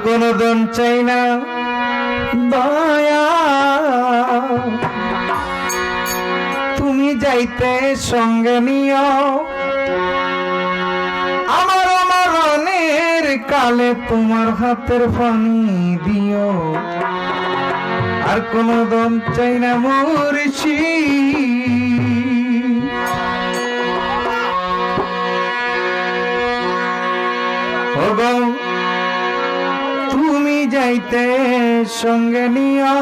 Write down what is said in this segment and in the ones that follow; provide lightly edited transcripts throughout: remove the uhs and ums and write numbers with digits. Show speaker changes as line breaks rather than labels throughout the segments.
কোনদিন চাই না দয়া তুমি যাইতে সঙ্গে নিও আমার মরণের কালে তোমার হাতের পানি দিও আর কোনদিন চাই না মরছি ওগো তুমি যাইতে সঙ্গে নিও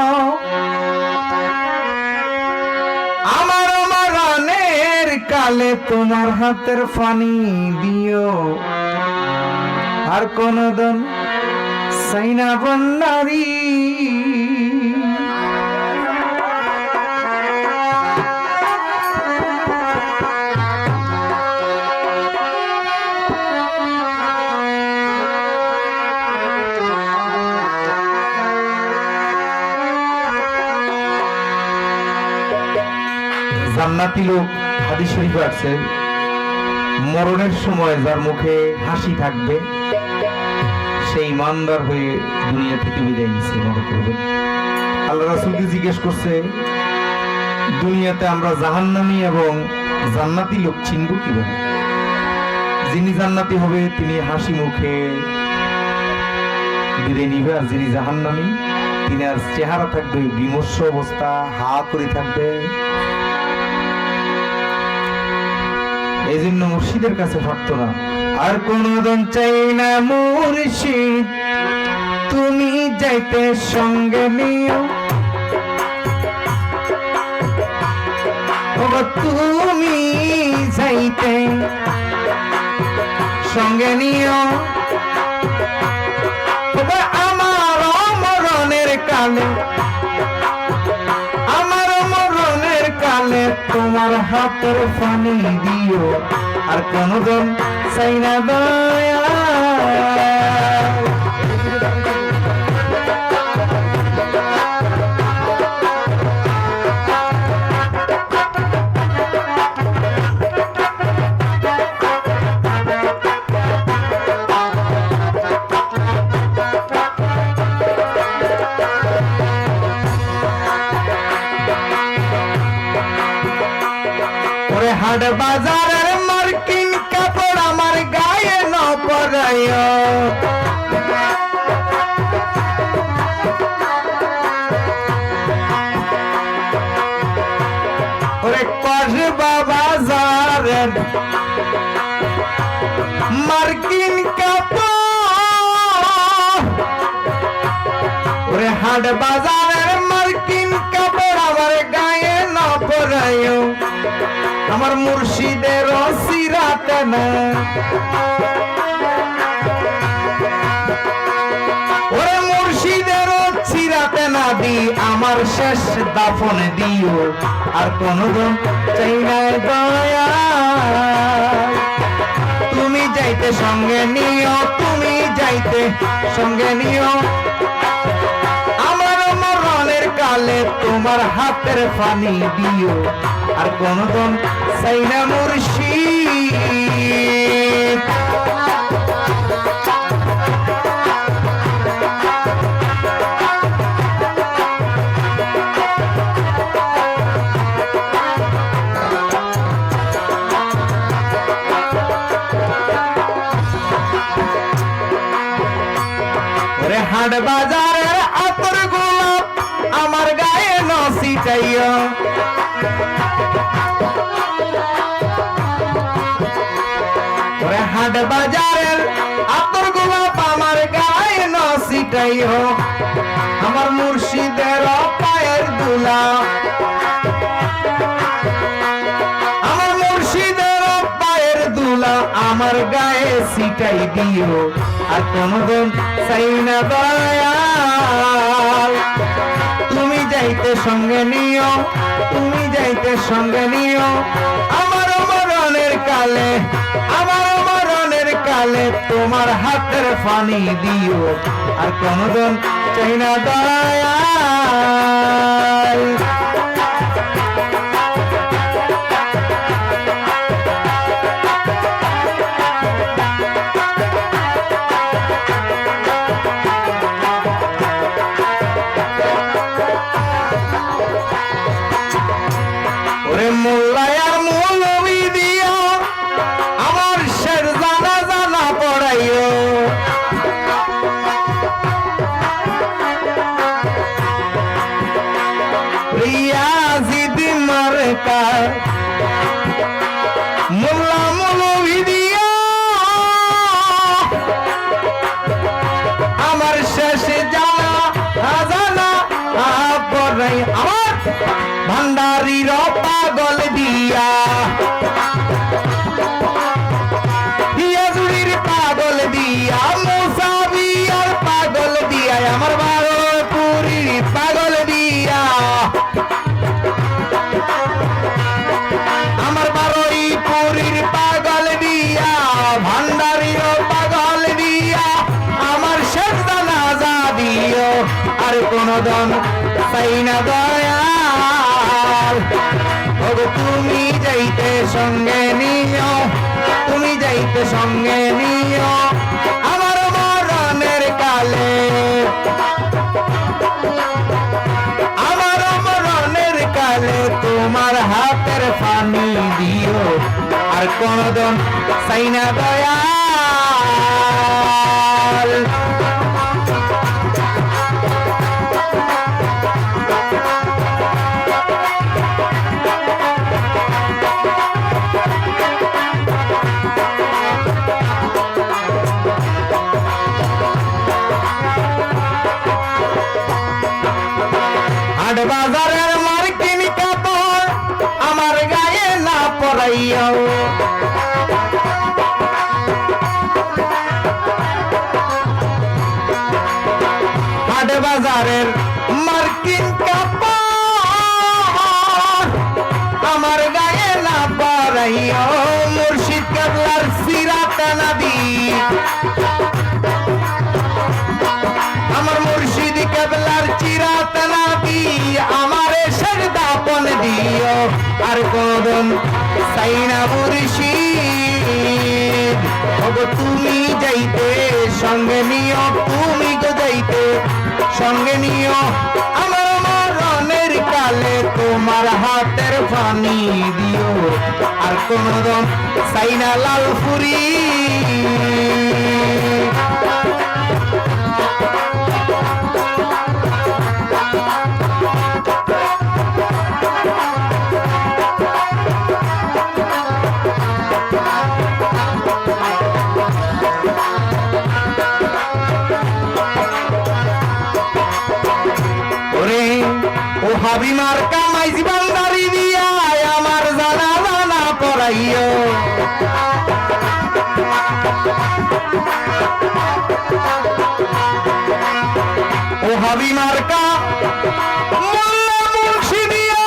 আমার মরণের কালে তোমার হাতের পানি দিও আর কোনদিন চাই না বন্যারি জান্নাতি লোক হাদিস শরীফে আছে মরণের সময় যার মুখে হাসি থাকবে সেই ইমানদার হয়ে দুনিয়া থেকে বিদায় নিচ্ছে মনে করবে। আল্লাহ রাসূলকে জিজ্ঞেস করছে দুনিয়াতে আমরা জাহান্নামী এবং জান্নাতি লোক চিনব কিভাবে? যিনি জান্নাতি হবে তিনি হাসি মুখে বিদায় নিবে আর যিনি জাহান্নামী তিনি আর চেহারা থাকবে বিমর্ষ অবস্থা হা করে থাকবে। এই জন্য মুর্শিদের কাছে পারত না আর কোনদিন চাই না মুর্শিদ তুমি যাইতে সঙ্গে নিও তুমি যাইতে সঙ্গে নিও আমার মরণের কালে তোমার হাতের পানি দিও আর কোনদিন চাই না দয়া হাট বাজারের মার্কিন কাপড় আমার গায়ে ন পরাইও ওরে কসবা বাজারের মার্কিন কাপড় ওরে হাট বাজারের মার্কিন কাপড় আমার গায়ে ন পরাইও আমার মুর্শিদের সিরাতে না ওরে মুর্শিদের সিরাতে না দি আমার শেষ দাফন দিও আর কোনদিন চাই না দয়া তুমি যাইতে সঙ্গে নিও তুমি যাইতে সঙ্গে নিও আমার মরণের কালে তোমার হাতের পানি দিও আর কোনদিন চাই না মুর্শিদ ওরে হাট বাজারের আতর গোলাপ আমার গায়ে ন ছিটাইও ওরে হাট বাজারের আতর গোলাপ আমার গায়ে ন ছিটাইও আমার মুর্শিদের পায়ের দুলা আমার মুর্শিদের পায়ের দুলা আমার গায়ে ছিটাই দিও আর কোনদিন চাই না দয়া তুমি যাইতে সঙ্গে নিও তুমি যাইতে সঙ্গে নিও আমার মরণের কালে তোমার হাতের পানি দিও আর কোনদিন চাই না দয়া ভান্ডারির পাগল দিয়া হিয়াজুরির পাগল দিয়া মুসাবিয়ার পাগল দিয়া আমার বারোপুরীর পাগল দিয়া আমার বারোইপুরীর পাগল দিয়া ভান্ডারির পাগল দিয়া আমার শেষ জানাজা দিও আর কোন দন চাই না দয়াল ওগো তুমি যাইতে সঙ্গে নিও তুমি যাইতে সঙ্গে নিও আমার মরণের কালে আমার মরণের কালে তোমার হাতের পানি দিও আর কোনদিন চাই না দয়াল বাজারের মার্কিন কাপড় আমার গায়ে না পরাইও হাট বাজারের মার্কিন কাপড় আমার গায়ে না পরাইও মুর্শিদ কেবলার সিরাত নবী আমার মুর্শিদ কেবলার চিরাত নবী আমারে সরদাপন দিও আর কোনদিন চাই না মুর্শিদ ওগো তুমি যাইতে সঙ্গে নিও তুমি গো যাইতে সঙ্গে নিও আমার মরণের কালে তোমার হাতের পানি দিও আর কোনদিন চাই না লালপুরি ও হাবি মার্কা মাইজি বান্দারি দিয়া আমার জানা জানা পড়াইও ও হাবি মার্কা মোল্লা মুন্সি দিয়া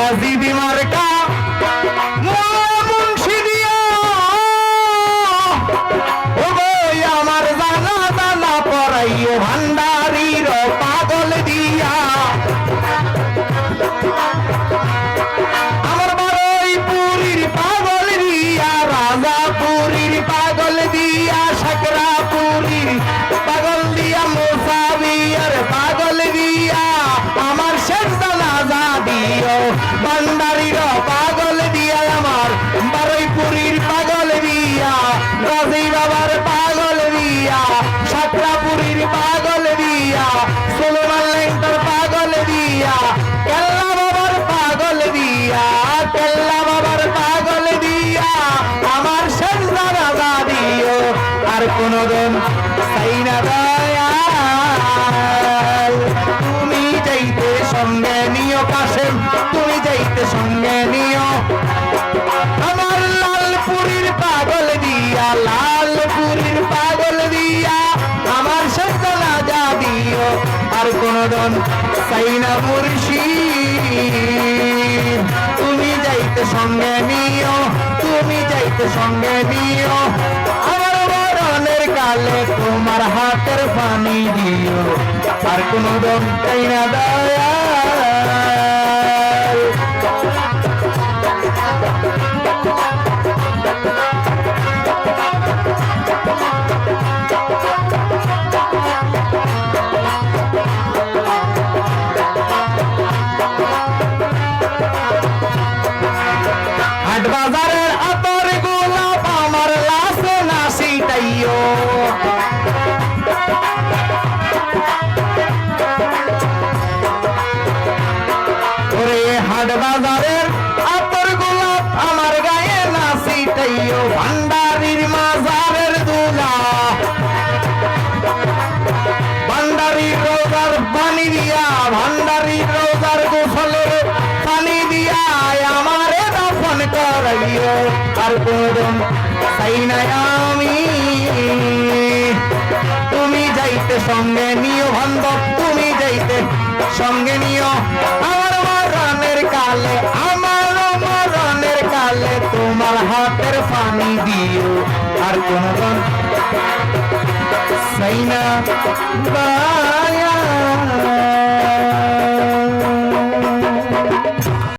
আজিবি মার্কা মুন্সি দিয়া ও বই আমার জানা জানা পড়াইও ভান্ডারির পাগল দিয়া আমার বারোইপুরীর পাগল দিয়া রাজাপুরীর পাগল দিয়া সাকরাপুরীর পাগল দিয়া মুসাবিয়ার পাগল দিয়া আমার শেষ জানাজা দিও ভান্ডারির পাগল দিয়া আমার বারোইপুরীর পাগল দিয়া গাজী বাবার পাগল দিয়া সাকরাপুরীর পাগল দিয়া সুলেমান লেংটার পাগল দিয়া কেল্লা বাবার পাগল দিয়া কেল্লা বাবার পাগল দিয়া আমার শেষ জানাজা দিও আর কোনদিন চাই না দয়াল তুমি যাইতে সঙ্গে নিও কাশেম তুমি যাইতে সঙ্গে নিও আমার লালপুরীর পাগল দিয়া লালপুরীর পাগল দিয়া আমার শেষ জানাজা দিও আর কোনদিন চাই না মুর্শিদ তুমি যাইতে সঙ্গে নিও তুমি যাইতে সঙ্গে নিও আমার মরণের কালে তোমার হাতের পানি দিও আর কোনদিন চাই না দয়াল হাট বাজারের আতর গোলাপ আমার লাসে না বাজারের আতর গোলাপ আমার গায়ে না ছিটাইও ভান্ডারির মাজারের দুলা ভান্ডারির রোজার পানি দিয়া ভান্ডারির রোজার গোসলের পানি দিয়া আমারে দাফন করাইও আর কোন চাই না আমি তুমি যাইতে সঙ্গে নিও বান্ধব তুমি যাইতে সঙ্গে নিও আমার মরণের কালে তোমার হাতের পানি দিও আর কোন চাই না